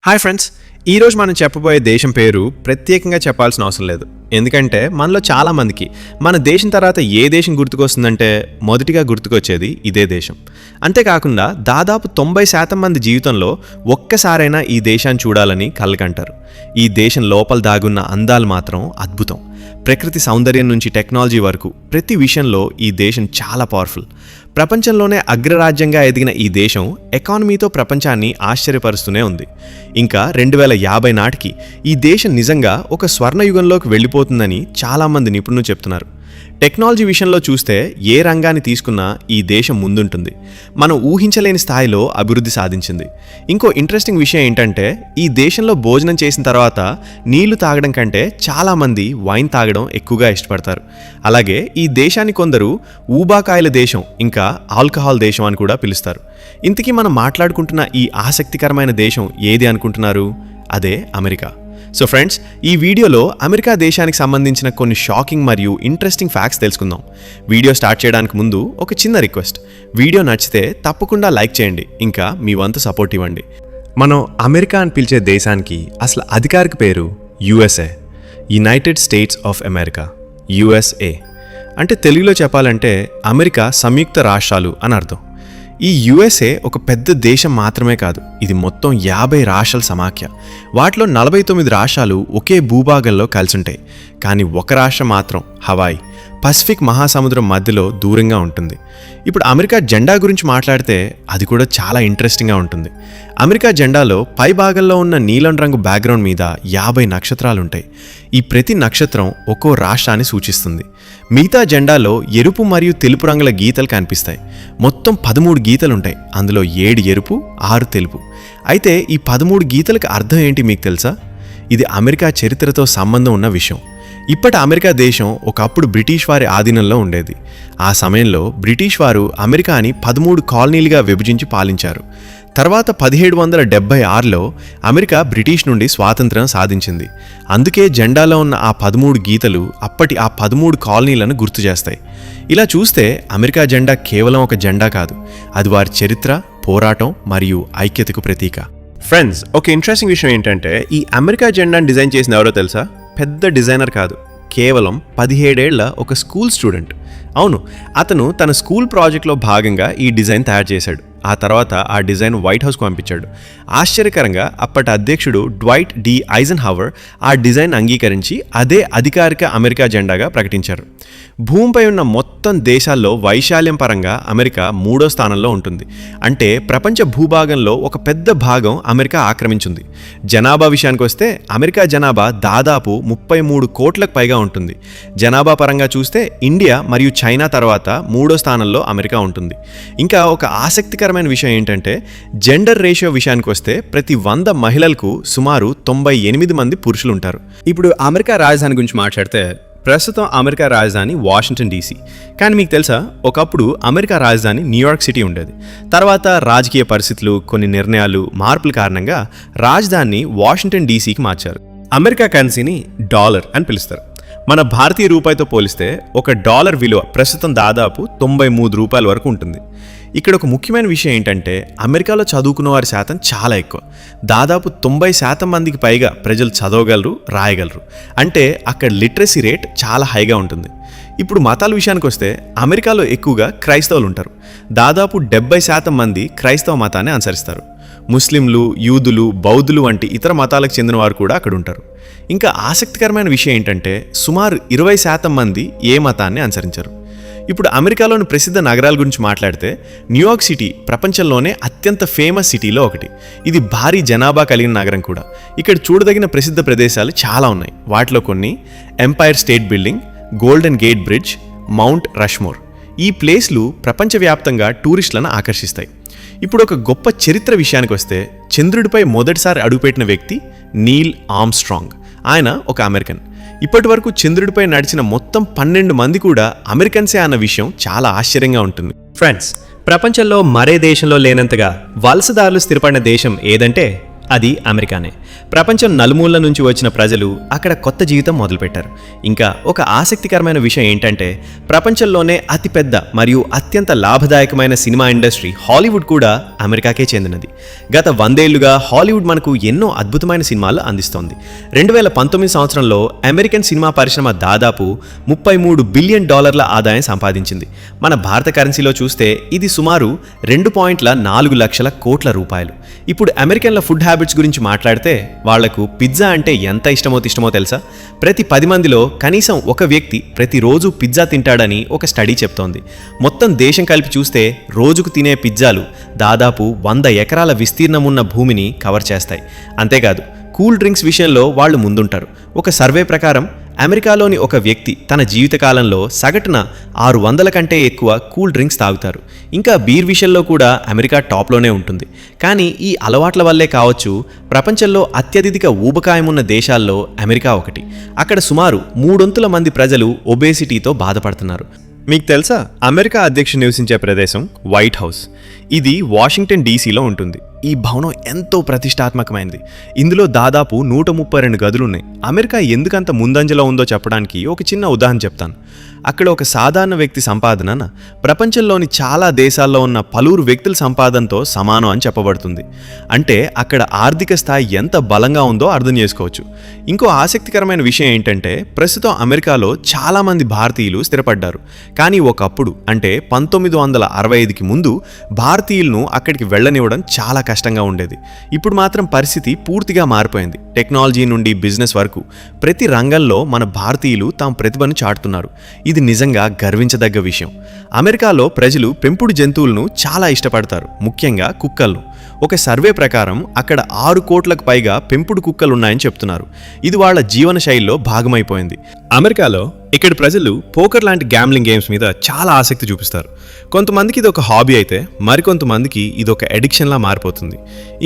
Hi friends, ఈరోజు మనం చెప్పబోయే దేశం పేరు ప్రత్యేకంగా చెప్పాల్సిన అవసరం లేదు. ఎందుకంటే మనలో చాలామందికి మన దేశం తర్వాత ఏ దేశం గుర్తుకొస్తుందంటే మొదటిగా గుర్తుకొచ్చేది ఇదే దేశం. అంతేకాకుండా దాదాపు 90% మంది జీవితంలో ఒక్కసారైనా ఈ దేశాన్ని చూడాలని కలకంటారు. ఈ దేశం లోపల దాగున్న అందాలు మాత్రం అద్భుతం. ప్రకృతి సౌందర్యం నుంచి టెక్నాలజీ వరకు ప్రతి విషయంలో ఈ దేశం చాలా పవర్ఫుల్. ప్రపంచంలోనే అగ్రరాజ్యంగా ఎదిగిన ఈ దేశం ఎకానమీతో ప్రపంచాన్ని ఆశ్చర్యపరుస్తూనే ఉంది. ఇంకా 2050 నాటికి ఈ దేశం నిజంగా ఒక స్వర్ణయుగంలోకి వెళ్ళిపోతుందని చాలామంది నిపుణులు చెప్తున్నారు. టెక్నాలజీ విషయంలో చూస్తే ఏ రంగాన్ని తీసుకున్నా ఈ దేశం ముందుంటుంది. మనం ఊహించలేని స్థాయిలో అభివృద్ధి సాధించింది. ఇంకో ఇంట్రెస్టింగ్ విషయం ఏంటంటే ఈ దేశంలో భోజనం చేసిన తర్వాత నీళ్లు తాగడం కంటే చాలామంది వైన్ తాగడం ఎక్కువగా ఇష్టపడతారు. అలాగే ఈ దేశాన్ని కొందరు ఊబాకాయల దేశం, ఇంకా ఆల్కహాల్ దేశం అని కూడా పిలుస్తారు. ఇంతకీ మనం మాట్లాడుకుంటున్న ఈ ఆసక్తికరమైన దేశం ఏది అనుకుంటున్నారు? అదే అమెరికా. సో ఫ్రెండ్స్, ఈ వీడియోలో అమెరికా దేశానికి సంబంధించిన కొన్ని షాకింగ్ మరియు ఇంట్రెస్టింగ్ ఫ్యాక్ట్స్ తెలుసుకుందాం. వీడియో స్టార్ట్ చేయడానికి ముందు ఒక చిన్న రిక్వెస్ట్, వీడియో నచ్చితే తప్పకుండా లైక్ చేయండి, ఇంకా మీ వంతు సపోర్ట్ ఇవ్వండి. మనం అమెరికా అని పిలిచే దేశానికి అసలు అధికారిక పేరు USA, United states of America. USA అంటే తెలుగులో చెప్పాలంటే అమెరికా సంయుక్త రాష్ట్రాలు అని అర్థం. ఈ యుఎస్ఏ ఒక పెద్ద దేశం మాత్రమే కాదు, ఇది మొత్తం 50 రాష్ట్రాల సమాఖ్య. వాటిలో 49 రాష్ట్రాలు ఒకే భూభాగంలో కలిసి ఉంటాయి. కానీ ఒక రాష్ట్రం మాత్రం హవాయ్, పసిఫిక్ మహాసముద్రం మధ్యలో దూరంగా ఉంటుంది. ఇప్పుడు అమెరికా జెండా గురించి మాట్లాడితే అది కూడా చాలా ఇంట్రెస్టింగ్గా ఉంటుంది. అమెరికా జెండాలో పై భాగంలో ఉన్న నీలం రంగు బ్యాక్గ్రౌండ్ మీద 50 నక్షత్రాలు ఉంటాయి. ఈ ప్రతి నక్షత్రం ఒక్కో రాష్ట్రాన్ని సూచిస్తుంది. మిగతా జెండాలో ఎరుపు మరియు తెలుపు రంగుల గీతలు కనిపిస్తాయి. మొత్తం 13 గీతలు ఉంటాయి. అందులో 7 ఎరుపు, 6 తెలుపు. అయితే ఈ 13 గీతలకు అర్థం ఏంటి మీకు తెలుసా? ఇది అమెరికా చరిత్రతో సంబంధం ఉన్న విషయం. ఇప్పటి అమెరికా దేశం ఒకప్పుడు బ్రిటిష్ వారి ఆధీనంలో ఉండేది. ఆ సమయంలో బ్రిటిష్ వారు అమెరికాని 13 కాలనీలుగా విభజించి పాలించారు. తర్వాత 1776లో అమెరికా బ్రిటిష్ నుండి స్వాతంత్ర్యం సాధించింది. అందుకే జెండాలో ఉన్న ఆ 13 గీతలు అప్పటి ఆ 13 కాలనీలను గుర్తు చేస్తాయి. ఇలా చూస్తే అమెరికా జెండా కేవలం ఒక జెండా కాదు, అది వారి చరిత్ర, పోరాటం మరియు ఐక్యతకు ప్రతీక. ఫ్రెండ్స్, ఒక ఇంట్రెస్టింగ్ విషయం ఏంటంటే ఈ అమెరికా జెండాను డిజైన్ చేసిన ఎవరో తెలుసా? పెద్ద డిజైనర్ కాదు, కేవలం 17 ఏళ్ల ఒక స్కూల్ స్టూడెంట్. అవును, అతను తన స్కూల్ ప్రాజెక్ట్లో భాగంగా ఈ డిజైన్ తయారు చేశాడు. ఆ తర్వాత ఆ డిజైన్ వైట్ హౌస్కు పంపించాడు. ఆశ్చర్యకరంగా అప్పటి అధ్యక్షుడు డ్వైట్ డి ఐజెన్హవర్ ఆ డిజైన్ అంగీకరించి అదే అధికారిక అమెరికా జెండాగా ప్రకటించారు. భూమిపై ఉన్న మొత్తం దేశాల్లో వైశాల్యం పరంగా అమెరికా 3వ స్థానంలో ఉంటుంది. అంటే ప్రపంచ భూభాగంలో ఒక పెద్ద భాగం అమెరికా ఆక్రమించింది. జనాభా విషయానికి వస్తే అమెరికా జనాభా దాదాపు 33 కోట్లకు పైగా ఉంటుంది. జనాభా పరంగా చూస్తే ఇండియా మరియు చైనా తర్వాత 3వ స్థానంలో అమెరికా ఉంటుంది. ఇంకా ఒక ఆసక్తికరమైన విషయం ఏంటంటే జెండర్ రేషియో విషయానికి వస్తే ప్రతి 100 మహిళలకు సుమారు 98 మంది పురుషులు ఉంటారు. ఇప్పుడు అమెరికా రాజధాని గురించి మాట్లాడితే ప్రస్తుతం అమెరికా రాజధాని వాషింగ్టన్ డీసీ. కానీ మీకు తెలుసా, ఒకప్పుడు అమెరికా రాజధాని న్యూయార్క్ సిటీ ఉండేది. తర్వాత రాజకీయ పరిస్థితులు, కొన్ని నిర్ణయాలు, మార్పుల కారణంగా రాజధానిని వాషింగ్టన్ డీసీకి మార్చారు. అమెరికా కరెన్సీని డాలర్ అని పిలుస్తారు. మన భారతీయ రూపాయితో పోలిస్తే ఒక డాలర్ విలువ ప్రస్తుతం దాదాపు 93 రూపాయల వరకు ఉంటుంది. ఇక్కడ ఒక ముఖ్యమైన విషయం ఏంటంటే అమెరికాలో చదువుకున్న వారి శాతం చాలా ఎక్కువ. దాదాపు 90% మందికి పైగా ప్రజలు చదవగలరు, రాయగలరు. అంటే అక్కడ లిటరసీ రేట్ చాలా హైగా ఉంటుంది. ఇప్పుడు మతాల విషయానికి వస్తే అమెరికాలో ఎక్కువగా క్రైస్తవులు ఉంటారు. దాదాపు 70% మంది క్రైస్తవ మతాన్ని అనుసరిస్తారు. ముస్లింలు, యూదులు, బౌద్ధులు వంటి ఇతర మతాలకు చెందిన వారు కూడా అక్కడ ఉంటారు. ఇంకా ఆసక్తికరమైన విషయం ఏంటంటే సుమారు 20% మంది ఏ మతాన్ని అనుసరించరు. ఇప్పుడు అమెరికాలోని ప్రసిద్ధ నగరాల గురించి మాట్లాడితే న్యూయార్క్ సిటీ ప్రపంచంలోనే అత్యంత ఫేమస్ సిటీలో ఒకటి. ఇది భారీ జనాభా కలిగిన నగరం కూడా. ఇక్కడ చూడదగిన ప్రసిద్ధ ప్రదేశాలు చాలా ఉన్నాయి. వాటిలో కొన్ని Empire State Building, Golden Gate Bridge, Mount Rushmore. ఈ ప్లేస్లు ప్రపంచవ్యాప్తంగా టూరిస్టులను ఆకర్షిస్తాయి. ఇప్పుడు ఒక గొప్ప చరిత్ర విషయానికి వస్తే చంద్రుడిపై మొదటిసారి అడుగుపెట్టిన వ్యక్తి నీల్ ఆర్మ్స్ట్రాంగ్. ఆయన ఒక అమెరికన్. ఇప్పటి వరకు చంద్రుడిపై నడిచిన మొత్తం 12 మంది కూడా అమెరికన్సే అన్న విషయం చాలా ఆశ్చర్యంగా ఉంటుంది. ఫ్రెండ్స్, ప్రపంచంలో మరే దేశంలో లేనంతగా వలసదారులు స్థిరపడిన దేశం ఏదంటే అది అమెరికానే. ప్రపంచం నలుమూలల నుంచి వచ్చిన ప్రజలు అక్కడ కొత్త జీవితం మొదలుపెట్టారు. ఇంకా ఒక ఆసక్తికరమైన విషయం ఏంటంటే ప్రపంచంలోనే అతిపెద్ద మరియు అత్యంత లాభదాయకమైన సినిమా ఇండస్ట్రీ హాలీవుడ్ కూడా అమెరికాకే చెందినది. గత 100 ఏళ్లుగా హాలీవుడ్ మనకు ఎన్నో అద్భుతమైన సినిమాలు అందిస్తోంది. 2019 సంవత్సరంలో అమెరికన్ సినిమా పరిశ్రమ దాదాపు $33 బిలియన్ ఆదాయం సంపాదించింది. మన భారత కరెన్సీలో చూస్తే ఇది సుమారు 2.4 లక్షల కోట్ల రూపాయలు. ఇప్పుడు అమెరికన్ల ఫుడ్ హ్యాబిట్స్ గురించి మాట్లాడితే వాళ్లకు పిజ్జా అంటే ఎంత ఇష్టమో తెలుసా? ప్రతి 10 మందిలో కనీసం ఒక వ్యక్తి ప్రతిరోజు పిజ్జా తింటాడని ఒక స్టడీ చెప్తోంది. మొత్తం దేశం కలిపి చూస్తే రోజుకు తినే పిజ్జాలు దాదాపు 100 ఎకరాల విస్తీర్ణం ఉన్న భూమిని కవర్ చేస్తాయి. అంతేకాదు కూల్ డ్రింక్స్ విషయంలో వాళ్ళు ముందుంటారు. ఒక సర్వే ప్రకారం అమెరికాలోని ఒక వ్యక్తి తన జీవితకాలంలో సగటున 600 కంటే ఎక్కువ కూల్ డ్రింక్స్ తాగుతారు. ఇంకా బీర్ విషయంలో కూడా అమెరికా టాప్లోనే ఉంటుంది. కానీ ఈ అలవాట్ల వల్లే కావచ్చు ప్రపంచంలో అత్యధిక ఊబకాయం ఉన్న దేశాల్లో అమెరికా ఒకటి. అక్కడ సుమారు 3/4 మంది ప్రజలు ఒబేసిటీతో బాధపడుతున్నారు. మీకు తెలుసా, అమెరికా అధ్యక్షుడు నివసించే ప్రదేశం వైట్ హౌస్. ఇది వాషింగ్టన్ డీసీలో ఉంటుంది. ఈ భవనం ఎంతో ప్రతిష్టాత్మకమైనది. ఇందులో దాదాపు 132 గదులున్నాయి. అమెరికా ఎందుకంత ముందంజలో ఉందో చెప్పడానికి ఒక చిన్న ఉదాహరణ చెప్తాను. అక్కడ ఒక సాధారణ వ్యక్తి సంపాదన ప్రపంచంలోని చాలా దేశాల్లో ఉన్న పలువురు వ్యక్తుల సంపాదనతో సమానం అని చెప్పబడుతుంది. అంటే అక్కడ ఆర్థిక స్థాయి ఎంత బలంగా ఉందో అర్థం చేసుకోవచ్చు. ఇంకో ఆసక్తికరమైన విషయం ఏంటంటే ప్రస్తుతం అమెరికాలో చాలామంది భారతీయులు స్థిరపడ్డారు. కానీ ఒకప్పుడు అంటే 1965కి ముందు భారతీయులను అక్కడికి వెళ్ళనివ్వడం చాలా కష్టంగా ఉండేది. ఇప్పుడు మాత్రం పరిస్థితి పూర్తిగా మారిపోయింది. టెక్నాలజీ నుండి బిజినెస్ వరకు ప్రతి రంగంలో మన భారతీయులు తమ ప్రతిభను చాటుతున్నారు. ఇది నిజంగా గర్వించదగ్గ విషయం. అమెరికాలో ప్రజలు పెంపుడు జంతువులను చాలా ఇష్టపడతారు, ముఖ్యంగా కుక్కలను. ఒక సర్వే ప్రకారం అక్కడ 6 కోట్లకు పైగా పెంపుడు కుక్కలున్నాయని చెప్తున్నారు. ఇది వాళ్ళ జీవన శైలిలో భాగమైపోయింది. అమెరికాలో ఇక్కడ ప్రజలు పోకర్ లాంటి గ్యాంబ్లింగ్ గేమ్స్ మీద చాలా ఆసక్తి చూపిస్తారు. కొంతమందికి ఇది ఒక హాబీ అయితే మరికొంతమందికి ఇది ఒక అడిక్షన్లా మారిపోతుంది.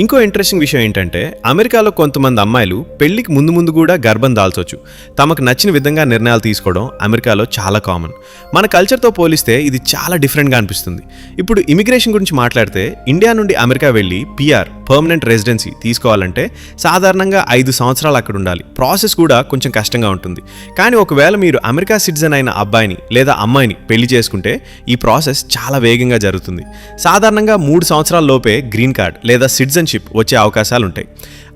ఇంకో ఇంట్రెస్టింగ్ విషయం ఏంటంటే అమెరికాలో కొంతమంది అమ్మాయిలు పెళ్లికి ముందు కూడా గర్భం దాల్చొచ్చు. తమకు నచ్చిన విధంగా నిర్ణయాలు తీసుకోవడం అమెరికాలో చాలా కామన్. మన కల్చర్తో పోలిస్తే ఇది చాలా డిఫరెంట్గా అనిపిస్తుంది. ఇప్పుడు ఇమిగ్రేషన్ గురించి మాట్లాడితే ఇండియా నుండి అమెరికా వెళ్ళి పిఆర్ పర్మనెంట్ రెసిడెన్సీ తీసుకోవాలంటే సాధారణంగా 5 సంవత్సరాలు అక్కడ ఉండాలి. ప్రాసెస్ కూడా కొంచెం కష్టంగా ఉంటుంది. కానీ ఒకవేళ మీరు అమెరికా సిటిజన్ అయిన అబ్బాయిని లేదా అమ్మాయిని పెళ్లి చేసుకుంటే ఈ ప్రాసెస్ చాలా వేగంగా జరుగుతుంది. సాధారణంగా 3 సంవత్సరాల లోపే గ్రీన్ కార్డ్ లేదా సిటిజన్షిప్ వచ్చే అవకాశాలు ఉంటాయి.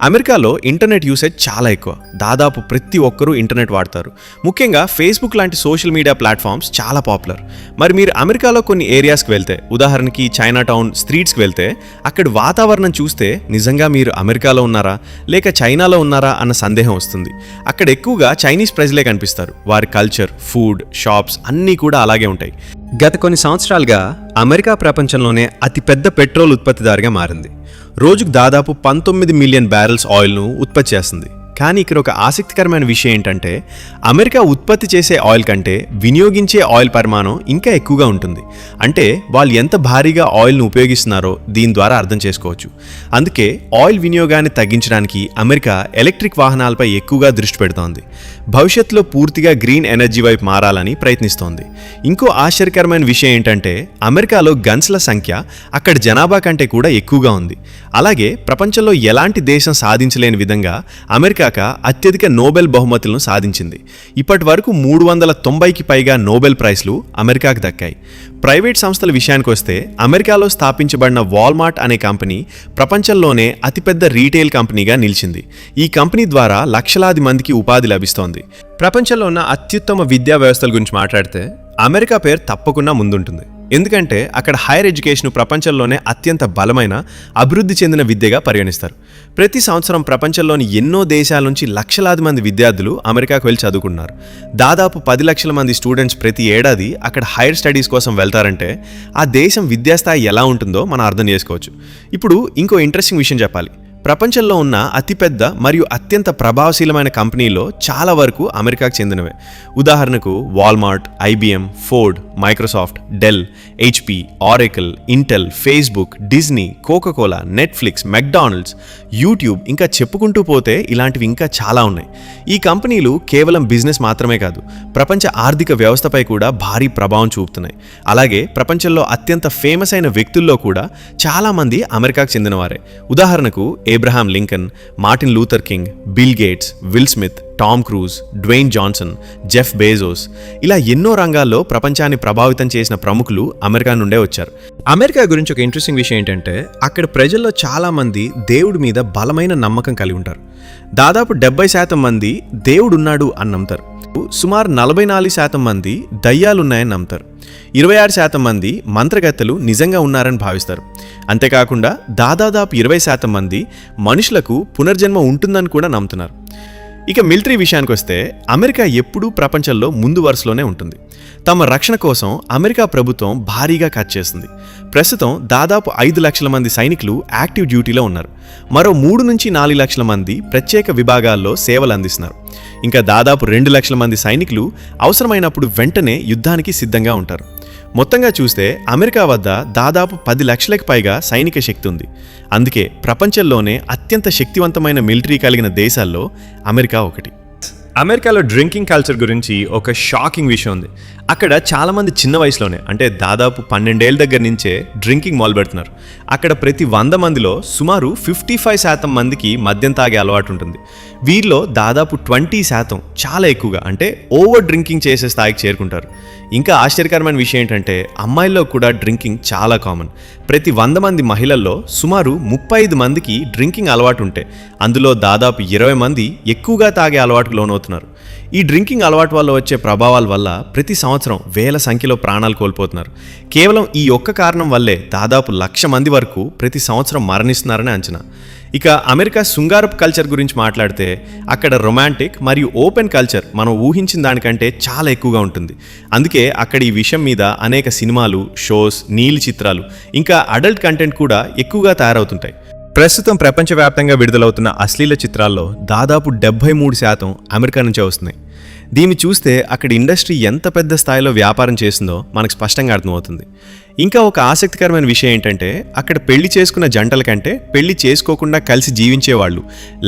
అమెరికాలో ఇంటర్నెట్ యూసేజ్ చాలా ఎక్కువ. దాదాపు ప్రతి ఒక్కరూ ఇంటర్నెట్ వాడతారు. ముఖ్యంగా ఫేస్బుక్ లాంటి సోషల్ మీడియా ప్లాట్ఫామ్స్ చాలా పాపులర్. మరి మీరు అమెరికాలో కొన్ని ఏరియాస్కి వెళ్తే, ఉదాహరణకి చైనా టౌన్ స్ట్రీట్స్కి వెళ్తే అక్కడ వాతావరణం చూస్తే నిజంగా మీరు అమెరికాలో ఉన్నారా లేక చైనాలో ఉన్నారా అన్న సందేహం వస్తుంది. అక్కడ ఎక్కువగా చైనీస్ ప్రజలే కనిపిస్తారు. వారి కల్చర్, ఫుడ్, షాప్స్ అన్నీ కూడా అలాగే ఉంటాయి. గత కొన్ని సంవత్సరాలుగా అమెరికా ప్రపంచంలోనే అతిపెద్ద పెట్రోల్ ఉత్పత్తిదారుగా మారింది. రోజుకు దాదాపు 19 మిలియన్ బ్యారెల్స్ ఆయిల్ను ఉత్పత్తి చేస్తుంది. కానీ ఇక్కడ ఒక ఆసక్తికరమైన విషయం ఏంటంటే అమెరికా ఉత్పత్తి చేసే ఆయిల్ కంటే వినియోగించే ఆయిల్ పరిమాణం ఇంకా ఎక్కువగా ఉంటుంది. అంటే వాళ్ళు ఎంత భారీగా ఆయిల్ను ఉపయోగిస్తున్నారో దీని ద్వారా అర్థం చేసుకోవచ్చు. అందుకే ఆయిల్ వినియోగాన్ని తగ్గించడానికి అమెరికా ఎలక్ట్రిక్ వాహనాలపై ఎక్కువగా దృష్టి పెడుతోంది. భవిష్యత్తులో పూర్తిగా గ్రీన్ ఎనర్జీ వైపు మారాలని ప్రయత్నిస్తోంది. ఇంకో ఆశ్చర్యకరమైన విషయం ఏంటంటే అమెరికాలో గన్స్ల సంఖ్య అక్కడ జనాభా కంటే కూడా ఎక్కువగా ఉంది. అలాగే ప్రపంచంలో ఎలాంటి దేశం సాధించలేని విధంగా అమెరికా అత్యధిక నోబెల్ బహుమతులను సాధించింది. ఇప్పటి వరకు 390కి పైగా నోబెల్ ప్రైజ్లు అమెరికాకు దక్కాయి. ప్రైవేట్ సంస్థల విషయానికి వస్తే అమెరికాలో స్థాపించబడిన వాల్మార్ట్ అనే కంపెనీ ప్రపంచంలోనే అతిపెద్ద రీటైల్ కంపెనీగా నిలిచింది. ఈ కంపెనీ ద్వారా లక్షలాది మందికి ఉపాధి లభిస్తోంది. ప్రపంచంలో ఉన్న అత్యుత్తమ విద్యా వ్యవస్థల గురించి మాట్లాడితే అమెరికా పేరు తప్పకుండా ముందుంటుంది. ఎందుకంటే అక్కడ హైయర్ ఎడ్యుకేషన్ ప్రపంచంలోనే అత్యంత బలమైన అభివృద్ధి చెందిన విద్యగా పరిగణిస్తారు. ప్రతి సంవత్సరం ప్రపంచంలోని ఎన్నో దేశాల నుంచి లక్షలాది మంది విద్యార్థులు అమెరికాకు వెళ్ళి చదువుకున్నారు. దాదాపు 10 లక్షల మంది స్టూడెంట్స్ ప్రతి ఏడాది అక్కడ హైయర్ స్టడీస్ కోసం వెళ్తారంటే ఆ దేశం విద్యాస్థాయి ఎలా ఉంటుందో మనం అర్థం చేసుకోవచ్చు. ఇప్పుడు ఇంకో ఇంట్రెస్టింగ్ విషయం చెప్పాలి. ప్రపంచంలో ఉన్న అతిపెద్ద మరియు అత్యంత ప్రభావశీలమైన కంపెనీల్లో చాలా వరకు అమెరికాకు చెందినవే. ఉదాహరణకు Walmart, IBM, Ford, Microsoft, Dell, HP, Oracle, Intel, Facebook, Disney, Coca-Cola, Netflix, McDonald's, YouTube ఇంకా చెప్పుకుంటూ పోతే ఇలాంటివి ఇంకా చాలా ఉన్నాయి. ఈ కంపెనీలు కేవలం బిజినెస్ మాత్రమే కాదు, ప్రపంచ ఆర్థిక వ్యవస్థపై కూడా భారీ ప్రభావం చూపుతున్నాయి. అలాగే ప్రపంచంలో అత్యంత ఫేమస్ అయిన వ్యక్తుల్లో కూడా చాలామంది అమెరికాకు చెందినవారే. ఉదాహరణకు Abraham Lincoln, Martin Luther king, bill gates, will Smith, Tom cruise, Dwayne Johnson, Jeff Bezos ఇలా ఎన్నో రంగాల్లో ప్రపంచాన్ని ప్రభావితం చేసిన ప్రముఖులు అమెరికా నుండే వచ్చారు. అమెరికా గురించి ఒక ఇంట్రెస్టింగ్ విషయం ఏంటంటే అక్కడ ప్రజల్లో చాలామంది దేవుడి మీద బలమైన నమ్మకం కలిగి ఉంటారు. దాదాపు 70% మంది దేవుడున్నాడు అని నమ్ముతారు. సుమారు 44% మంది దయ్యాలున్నాయని నమ్ముతారు. 26% మంది మంత్రగత్తెలు నిజంగా ఉన్నారని భావిస్తారు. అంతేకాకుండా దాదాపు 20% మంది మనుషులకు పునర్జన్మ ఉంటుందని కూడా నమ్ముతున్నారు. ఇక మిలిటరీ విషయానికి వస్తే అమెరికా ఎప్పుడూ ప్రపంచంలో ముందు వరుసలోనే ఉంటుంది. తమ రక్షణ కోసం అమెరికా ప్రభుత్వం భారీగా ఖర్చు చేస్తుంది. ప్రస్తుతం దాదాపు 5 లక్షల మంది సైనికులు యాక్టివ్ డ్యూటీలో ఉన్నారు. మరో 3 నుంచి 4 లక్షల మంది ప్రత్యేక విభాగాల్లో సేవలు అందిస్తున్నారు. ఇంకా దాదాపు 2 లక్షల మంది సైనికులు అవసరమైనప్పుడు వెంటనే యుద్ధానికి సిద్ధంగా ఉంటారు. మొత్తంగా చూస్తే అమెరికా వద్ద దాదాపు 10 లక్షలకు పైగా సైనిక శక్తి ఉంది. అందుకే ప్రపంచంలోనే అత్యంత శక్తివంతమైన మిలిటరీ కలిగిన దేశాల్లో అమెరికా ఒకటి. అమెరికాలో డ్రింకింగ్ కల్చర్ గురించి ఒక షాకింగ్ విషయం ఉంది. అక్కడ చాలామంది చిన్న వయసులోనే అంటే దాదాపు 12 ఏళ్ళ దగ్గర నుంచే డ్రింకింగ్ మొదలు పెడుతున్నారు. అక్కడ ప్రతి 100 మందిలో సుమారు 55% మందికి మద్యం తాగే అలవాటు ఉంటుంది. వీరిలో దాదాపు 20% చాలా ఎక్కువగా అంటే ఓవర్ డ్రింకింగ్ చేసే స్థాయికి చేరుకుంటారు. ఇంకా ఆశ్చర్యకరమైన విషయం ఏంటంటే అమ్మాయిల్లో కూడా డ్రింకింగ్ చాలా కామన్. ప్రతి 100 మంది మహిళల్లో సుమారు 35 మందికి డ్రింకింగ్ అలవాటు ఉంటే అందులో దాదాపు 20 మంది ఎక్కువగా తాగే అలవాటుకు లోనవుతున్నారు. ఈ డ్రింకింగ్ అలవాటు వల్ల వచ్చే ప్రభావాల వల్ల ప్రతి సంవత్సరం వేల సంఖ్యలో ప్రాణాలు కోల్పోతున్నారు. కేవలం ఈ ఒక్క కారణం వల్లే దాదాపు 1,00,000 మంది వరకు ప్రతి సంవత్సరం మరణిస్తున్నారని అంచనా. ఇక అమెరికా శృంగారపు కల్చర్ గురించి మాట్లాడితే అక్కడ రొమాంటిక్ మరియు ఓపెన్ కల్చర్ మనం ఊహించిన దానికంటే చాలా ఎక్కువగా ఉంటుంది. అందుకే అక్కడ ఈ విషయం మీద అనేక సినిమాలు, షోస్, నీలి చిత్రాలు ఇంకా అడల్ట్ కంటెంట్ కూడా ఎక్కువగా తయారవుతుంటాయి. ప్రస్తుతం ప్రపంచవ్యాప్తంగా విడుదలవుతున్న అశ్లీల చిత్రాల్లో దాదాపు 73% అమెరికా నుంచే వస్తున్నాయి. దీన్ని చూస్తే అక్కడ ఇండస్ట్రీ ఎంత పెద్ద స్థాయిలో వ్యాపారం చేస్తుందో మనకు స్పష్టంగా అర్థమవుతుంది. ఇంకా ఒక ఆసక్తికరమైన విషయం ఏంటంటే అక్కడ పెళ్లి చేసుకున్న జంటల కంటే పెళ్లి చేసుకోకుండా కలిసి జీవించే వాళ్ళు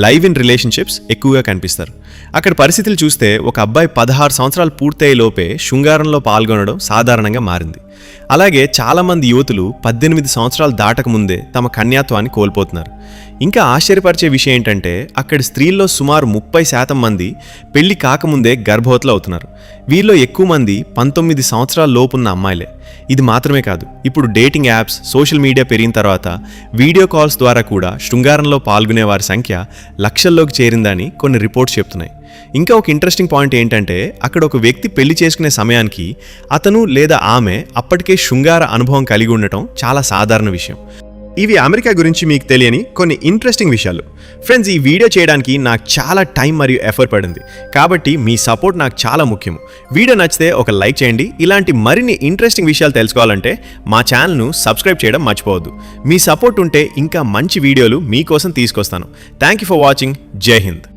లైవ్ ఇన్ రిలేషన్షిప్స్ ఎక్కువగా కనిపిస్తారు. అక్కడ పరిస్థితులు చూస్తే ఒక అబ్బాయి 16 సంవత్సరాలు పూర్తయ్యే లోపే శృంగారంలో పాల్గొనడం సాధారణంగా మారింది. అలాగే చాలామంది యువతులు 18 సంవత్సరాలు దాటకముందే తమ కన్యాత్వాన్ని కోల్పోతున్నారు. ఇంకా ఆశ్చర్యపరిచే విషయం ఏంటంటే అక్కడ స్త్రీల్లో సుమారు 30% మంది పెళ్లి కాకముందే గర్భవతులు అవుతున్నారు. వీరిలో ఎక్కువ మంది 19 సంవత్సరాల లోపున్న అమ్మాయిలే. ఇది మాత్రమే కాదు, ఇప్పుడు డేటింగ్ యాప్స్, సోషల్ మీడియా పెరిగిన తర్వాత వీడియో కాల్స్ ద్వారా కూడా శృంగారంలో పాల్గొనే వారి సంఖ్య లక్షల్లోకి చేరిందని కొన్ని రిపోర్ట్స్ చెప్తున్నాయి. ఇంకా ఒక ఇంట్రెస్టింగ్ పాయింట్ ఏంటంటే అక్కడ ఒక వ్యక్తి పెళ్లి చేసుకునే సమయానికి అతను లేదా ఆమె అప్పటికే శృంగార అనుభవం కలిగి ఉండటం చాలా సాధారణ విషయం. ఇవి అమెరికా గురించి మీకు తెలియని కొన్ని ఇంట్రెస్టింగ్ విషయాలు. ఫ్రెండ్స్, ఈ వీడియో చేయడానికి నాకు చాలా టైం మరియు ఎఫర్ట్ పడింది. కాబట్టి మీ సపోర్ట్ నాకు చాలా ముఖ్యం. వీడియో నచ్చితే ఒక లైక్ చేయండి. ఇలాంటి మరిన్ని ఇంట్రెస్టింగ్ విషయాలు తెలుసుకోవాలంటే మా ఛానల్ను సబ్స్క్రైబ్ చేయడం మర్చిపోవద్దు. మీ సపోర్ట్ ఉంటే ఇంకా మంచి వీడియోలు మీకోసం తీసుకొస్తాను. Thank you for watching. జై హింద్.